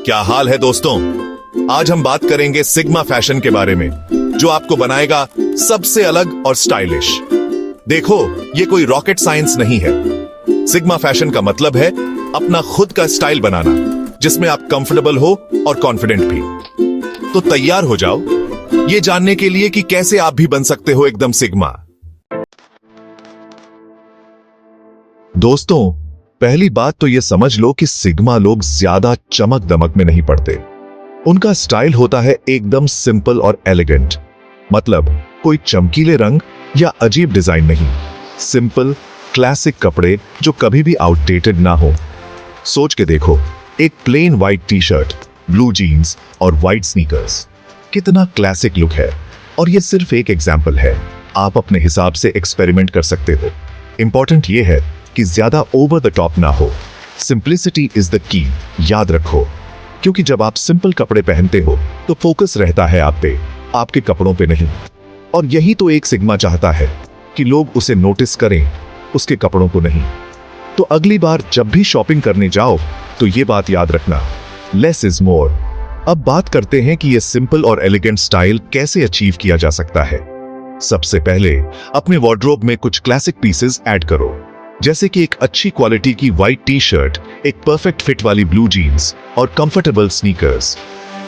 क्या हाल है दोस्तों। आज हम बात करेंगे सिग्मा फैशन के बारे में, जो आपको बनाएगा सबसे अलग और स्टाइलिश। देखो, ये कोई रॉकेट साइंस नहीं है। सिग्मा फैशन का मतलब है अपना खुद का स्टाइल बनाना, जिसमें आप कंफर्टेबल हो और कॉन्फिडेंट भी। तो तैयार हो जाओ ये जानने के लिए कि कैसे आप भी बन सकते हो एकदम सिग्मा। दोस्तों, पहली बात तो ये समझ लो कि सिग्मा लोग ज्यादा चमक दमक में नहीं पड़ते। उनका स्टाइल होता है एकदम सिंपल और एलिगेंट। मतलब कोई चमकीले रंग या अजीब डिजाइन नहीं, सिंपल क्लासिक कपड़े जो कभी भी आउटडेटेड ना हो। सोच के देखो, एक plain white T shirt, blue jeans और व्हाइट स्नीकर्स, कितना क्लासिक लुक है। और ये सिर्फ एक एग्जाम्पल है, आप अपने हिसाब से एक्सपेरिमेंट कर सकते हो। इंपॉर्टेंट ये है कि ज्यादा ओवर द टॉप ना हो। सिंप्लिसिटी इज द की, याद रखो। क्योंकि जब आप सिंपल कपड़े पहनते हो तो फोकस रहता है आप पे, आपके कपड़ों पे नहीं। और यही तो एक सिग्मा चाहता है, कि लोग उसे नोटिस करें, उसके कपड़ों को नहीं। तो अगली बार जब भी शॉपिंग करने जाओ तो ये बात याद रखना, लेस इज मोर। अब बात करते हैं कि ये सिंपल और एलिगेंट स्टाइल कैसे अचीव किया जा सकता है। सबसे पहले अपने वार्डरोब में कुछ क्लासिक पीसेस ऐड करो, जैसे कि एक अच्छी क्वालिटी की व्हाइट टी शर्ट, एक परफेक्ट फिट वाली ब्लू जीन्स और कंफर्टेबल स्नीकर्स।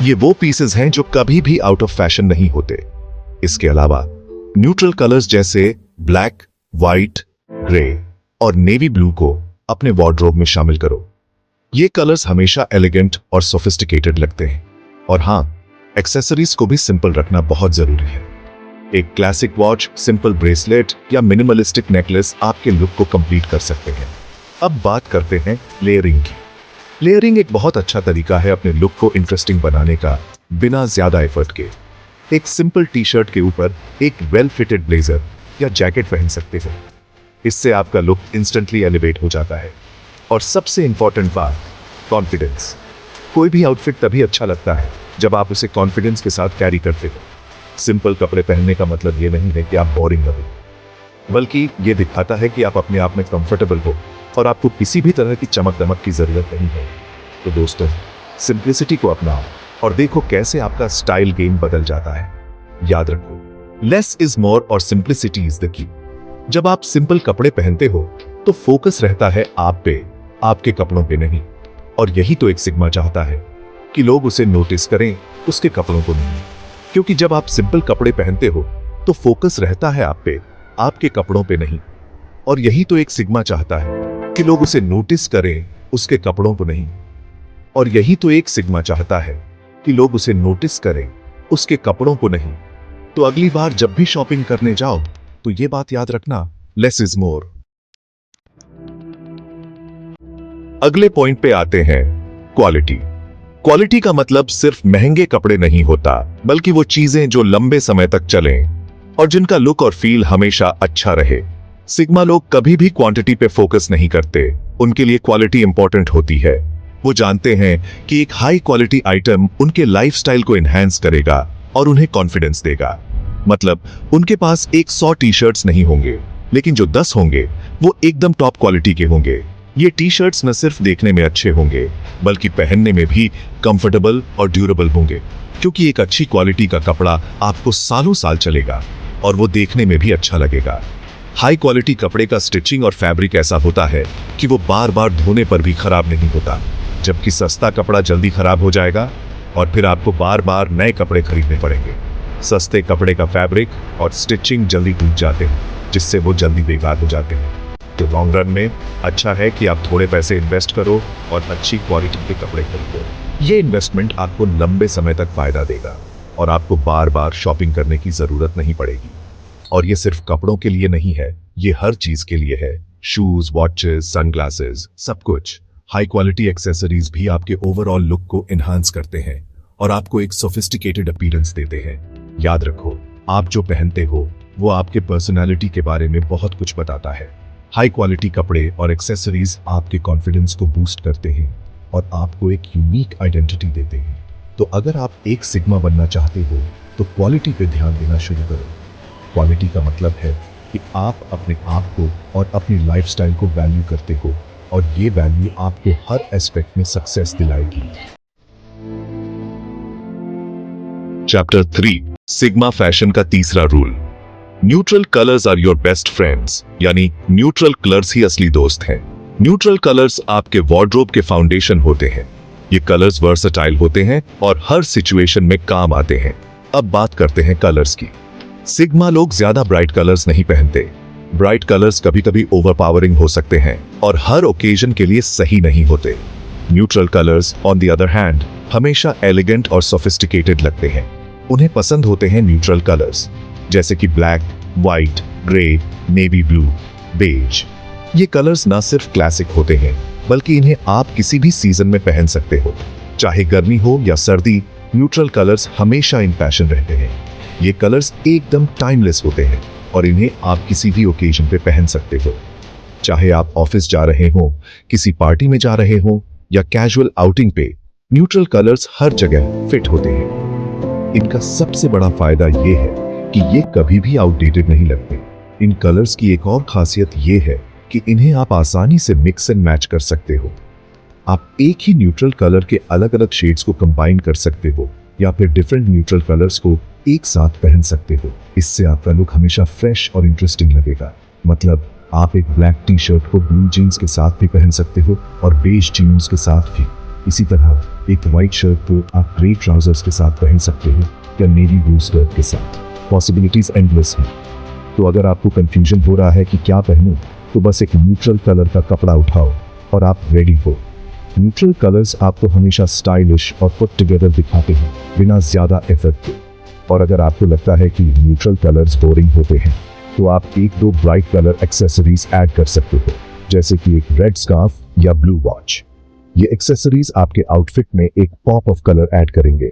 ये वो पीसेस हैं जो कभी भी आउट ऑफ फैशन नहीं होते। इसके अलावा न्यूट्रल कलर्स जैसे ब्लैक, व्हाइट, ग्रे और नेवी ब्लू को अपने वार्डरोब में शामिल करो। ये कलर्स हमेशा एलिगेंट और सोफिस्टिकेटेड लगते हैं। और हां, एक्सेसरीज को भी सिंपल रखना बहुत जरूरी है। एक क्लासिक वॉच, सिंपल ब्रेसलेट या मिनिमलिस्टिक नेकलेस आपके लुक को कंप्लीट कर सकते हैं। अब बात करते हैं लेयरिंग की। लेयरिंग एक बहुत अच्छा तरीका है अपने लुक को इंटरेस्टिंग बनाने का, बिना ज्यादा एफर्ट के। एक सिंपल टी शर्ट के ऊपर एक वेल फिटेड ब्लेजर या जैकेट पहन सकते हो। इससे आपका लुक इंस्टेंटली एलिवेट हो जाता है। और सबसे इंपॉर्टेंट बात, कॉन्फिडेंस। कोई भी आउटफिट तभी अच्छा लगता है जब आप उसे कॉन्फिडेंस के साथ कैरी करते हो। सिंपल कपड़े पहनने का मतलब ये नहीं है कि आप बोरिंग लगो, बल्कि ये दिखाता है कि आप अपने आप में कंफर्टेबल हो और आपको किसी भी तरह की चमक दमक की जरूरत नहीं है। तो दोस्तों, सिंप्लिसिटी को अपनाओ और देखो कैसे आपका स्टाइल गेम बदल जाता है। याद रखो, लेस इज मोर और सिंप्लिसिटी इज द की। जब आप सिंपल कपड़े पहनते हो तो फोकस रहता है आप पे, आपके कपड़ों पे नहीं। और यही तो एक सिग्मा चाहता है, कि लोग उसे नोटिस करें, उसके कपड़ों को नहीं। क्योंकि जब आप सिंपल कपड़े पहनते हो तो फोकस रहता है आप पे, आपके कपड़ों पे नहीं। और यही तो एक सिग्मा चाहता है, कि लोग उसे नोटिस करें, उसके कपड़ों को नहीं। और यही तो एक सिग्मा चाहता है, कि लोग उसे नोटिस करें, उसके कपड़ों को नहीं। तो अगली बार जब भी शॉपिंग करने जाओ तो ये बात याद रखना, लेस इज मोर। अगले पॉइंट पे आते हैं, क्वालिटी। क्वालिटी का मतलब सिर्फ महंगे कपड़े नहीं होता, बल्कि वो चीजें जो लंबे समय तक चलें और जिनका लुक और फील हमेशा अच्छा रहे। सिग्मा लोग कभी भी क्वांटिटी पे फोकस नहीं करते, उनके लिए क्वालिटी इंपॉर्टेंट होती है। वो जानते हैं कि एक हाई क्वालिटी आइटम उनके लाइफस्टाइल को एनहांस करेगा और उन्हें कॉन्फिडेंस देगा। मतलब उनके पास 100 टी शर्ट्स नहीं होंगे, लेकिन जो 10 होंगे वो एकदम टॉप क्वालिटी के होंगे। ये टी शर्ट्स न सिर्फ देखने में अच्छे होंगे, बल्कि पहनने में भी कंफर्टेबल और ड्यूरेबल होंगे। क्योंकि एक अच्छी क्वालिटी का कपड़ा आपको सालों साल चलेगा और वो देखने में भी अच्छा लगेगा। हाई क्वालिटी कपड़े का स्टिचिंग और फैब्रिक ऐसा होता है कि वो बार बार धोने पर भी खराब नहीं होता, जबकि सस्ता कपड़ा जल्दी खराब हो जाएगा और फिर आपको बार बार नए कपड़े खरीदने पड़ेंगे। सस्ते कपड़े का फैब्रिक और स्टिचिंग जल्दी टूट जाते हैं, जिससे वो जल्दी बेकार हो जाते हैं। तो लॉन्ग रन में अच्छा है कि आप थोड़े पैसे इन्वेस्ट करो और अच्छी क्वालिटी के कपड़े खरीदो। ये इन्वेस्टमेंट आपको लंबे समय तक फायदा देगा और आपको बार बार शॉपिंग करने की जरूरत नहीं पड़ेगी। और ये सिर्फ कपड़ों के लिए नहीं है, ये हर चीज के लिए है। शूज, वॉचेस, सनग्लासेस, सब कुछ। हाई क्वालिटी एक्सेसरीज भी आपके ओवरऑल लुक को एनहांस करते हैं और आपको एक सोफिस्टिकेटेड अपीयरेंस देते हैं। याद रखो, आप जो पहनते हो वो आपके पर्सनालिटी के बारे में बहुत कुछ बताता है। हाई क्वालिटी कपड़े और एक्सेसरीज आपके कॉन्फिडेंस को बूस्ट करते हैं और आपको एक यूनिक आइडेंटिटी देते हैं। तो अगर आप एक सिग्मा बनना चाहते हो तो क्वालिटी पे ध्यान देना शुरू करो। क्वालिटी का मतलब है कि आप अपने आप को और अपनी लाइफस्टाइल को वैल्यू करते हो और ये वैल्यू आपको हर एस्पेक्ट में सक्सेस दिलाएगी। चैप्टर 3 सिग्मा फैशन का तीसरा rule. Neutral colours are your best friends, यानी न्यूट्रल कलर्स ही असली दोस्त हैं। न्यूट्रल कलर्स आपके वार्डरोब के फाउंडेशन होते हैं। ये कलर्स वर्सेटाइल होते हैं और हर सिचुएशन में काम आते हैं। अब बात करते हैं कलर्स की। सिग्मा लोग ज्यादा ब्राइट कलर्स नहीं पहनते। ब्राइट कलर्स कभी कभी ओवरपावरिंग हो सकते हैं और हर ओकेजन के लिए सही नहीं होते। Neutral colours on the other hand हमेशा एलिगेंट और सोफिस्टिकेटेड लगते हैं। उन्हें पसंद होते हैं न्यूट्रल कलर्स, जैसे कि black, white, grey, navy blue, beige. ये कलर्स ना सिर्फ क्लासिक होते हैं, बल्कि इन्हें आप किसी भी सीजन में पहन सकते हो। चाहे गर्मी हो या सर्दी, न्यूट्रल कलर्स हमेशा इन फैशन रहते हैं। ये कलर्स एकदम टाइमलेस होते हैं और इन्हें आप किसी भी ओकेजन पे पहन सकते हो। चाहे आप ऑफिस जा रहे हो, किसी पार्टी में जा रहे हो या कैजुअल आउटिंग पे, न्यूट्रल कलर्स हर जगह फिट होते हैं। इनका सबसे बड़ा फायदा ये है कि ये कभी भी आउटडेटेड नहीं लगते। इन कलर्स की एक और खासियत ये है कि इन्हें आप आसानी से मिक्स एंड मैच कर सकते हो। आप एक ही न्यूट्रल कलर के अलग अलग शेड्स को कंबाइन कर सकते हो या फिर डिफरेंट न्यूट्रल कलर्स को एक साथ पहन सकते हो। इससे आपका लुक हमेशा फ्रेश और इंटरेस्टिंग लगेगा। मतलब आप एक ब्लैक टी शर्ट को ब्लू जीन्स के साथ भी पहन सकते हो और बेज जीन्स के साथ भी। इसी तरह एक व्हाइट शर्ट को आप ग्रे ट्राउजर्स के साथ पहन सकते हो या नेवी ब्लू स्कर्ट के साथ। पॉसिबिलिटीज एंडलेस हैं। तो अगर आपको कंफ्यूजन हो रहा है कि क्या पहनूं, तो बस एक न्यूट्रल कलर का कपड़ा उठाओ और आप रेडी हो। न्यूट्रल कलर्स आपको हमेशा स्टाइलिश और पुट टुगेदर दिखाते हैं, बिना ज्यादा एफर्ट के। और अगर आपको लगता है कि न्यूट्रल कलर्स बोरिंग होते हैं, तो आप एक दो ब्राइट कलर एक्सेसरीज ऐड कर सकते हो, जैसे कि एक रेड स्कार्फ या ब्लू वॉच। ये एक्सेसरीज आपके आउटफिट में एक पॉप ऑफ कलर ऐड करेंगे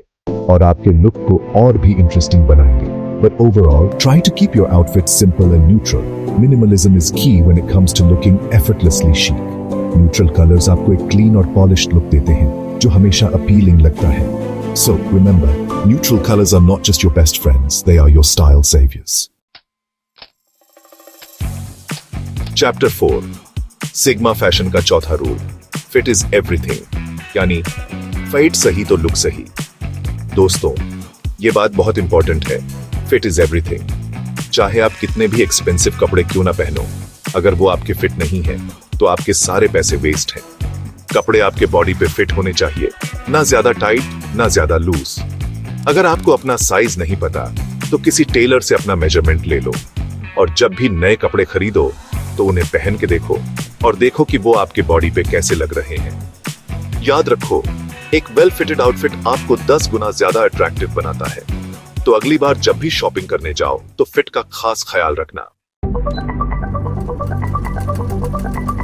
और आपके लुक को और भी इंटरेस्टिंग बनाएंगे। But overall, try to keep your outfit simple and neutral. Minimalism is key when it comes to looking effortlessly chic. Neutral colors आपको एक clean और polished look देते हैं, जो हमेशा appealing लगता है। So remember, neutral colors are not just your best friends; they are your style saviors. Chapter 4 Sigma fashion का चौथा रूल, फिट इज एवरीथिंग, यानी फिट सही तो लुक सही। दोस्तों, ये बात बहुत इंपॉर्टेंट है। Fit is everything. चाहे आप कितने भी एक्सपेंसिव कपड़े क्यों ना पहनो, अगर वो आपके फिट नहीं है तो आपके सारे पैसे वेस्ट हैं। कपड़े आपके बॉडी पे फिट होने चाहिए, ना ज्यादा टाइट ना ज्यादा लूज। अगर आपको अपना साइज नहीं पता तो किसी टेलर से अपना मेजरमेंट ले लो और जब भी नए कपड़े खरीदो तो उन्हें पहन के देखो और देखो कि वो आपके बॉडी पे कैसे लग रहे हैं। याद रखो, एक वेल फिटेड आउटफिट आपको 10 गुना ज्यादा अट्रैक्टिव बनाता है। तो अगली बार जब भी शॉपिंग करने जाओ तो फिट का खास ख्याल रखना।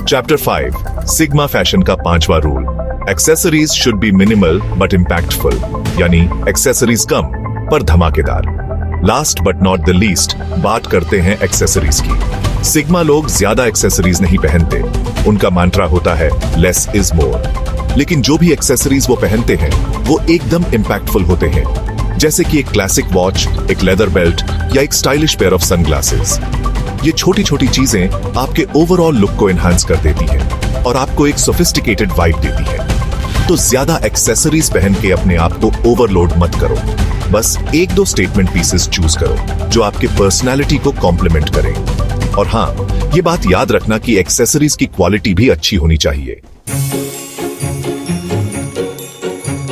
चैप्टर 5 सिग्मा फैशन का पांचवा rule, accessories should be minimal but impactful, यानी एक्सेसरीज कम पर धमाकेदार। Last but not the least बात करते हैं एक्सेसरीज की। सिग्मा लोग ज्यादा एक्सेसरीज नहीं पहनते। उनका मंत्रा होता है लेस इज मोर। लेकिन जो भी एक्सेसरीज वो पहनते हैं वो एकदम इम्पैक्टफुल होते हैं, जैसे कि एक क्लासिक वॉच, एक लेदर बेल्ट या एक स्टाइलिश पेयर ऑफ सनग्लासेस। ये छोटी छोटी चीजें आपके ओवरऑल लुक को एनहांस कर देती हैं और आपको एक सोफिस्टिकेटेड वाइब देती है। तो ज्यादा एक्सेसरीज पहन के अपने आप को ओवरलोड मत करो। बस एक दो स्टेटमेंट पीसेस चूज करो जो आपके पर्सनैलिटी को कॉम्प्लीमेंट करें। और हाँ, ये बात याद रखना कि एक्सेसरीज की क्वालिटी भी अच्छी होनी चाहिए।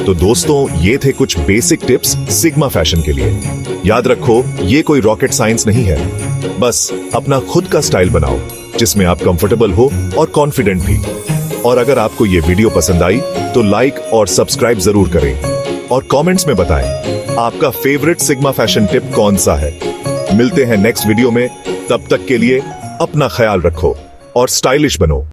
तो दोस्तों, ये थे कुछ बेसिक टिप्स सिग्मा फैशन के लिए। याद रखो, ये कोई रॉकेट साइंस नहीं है। बस अपना खुद का स्टाइल बनाओ जिसमें आप कंफर्टेबल हो और कॉन्फिडेंट भी। और अगर आपको ये वीडियो पसंद आई तो लाइक और सब्सक्राइब जरूर करें और कमेंट्स में बताएं आपका फेवरेट सिग्मा फैशन टिप कौन सा है। मिलते हैं नेक्स्ट वीडियो में। तब तक के लिए अपना ख्याल रखो और स्टाइलिश बनो।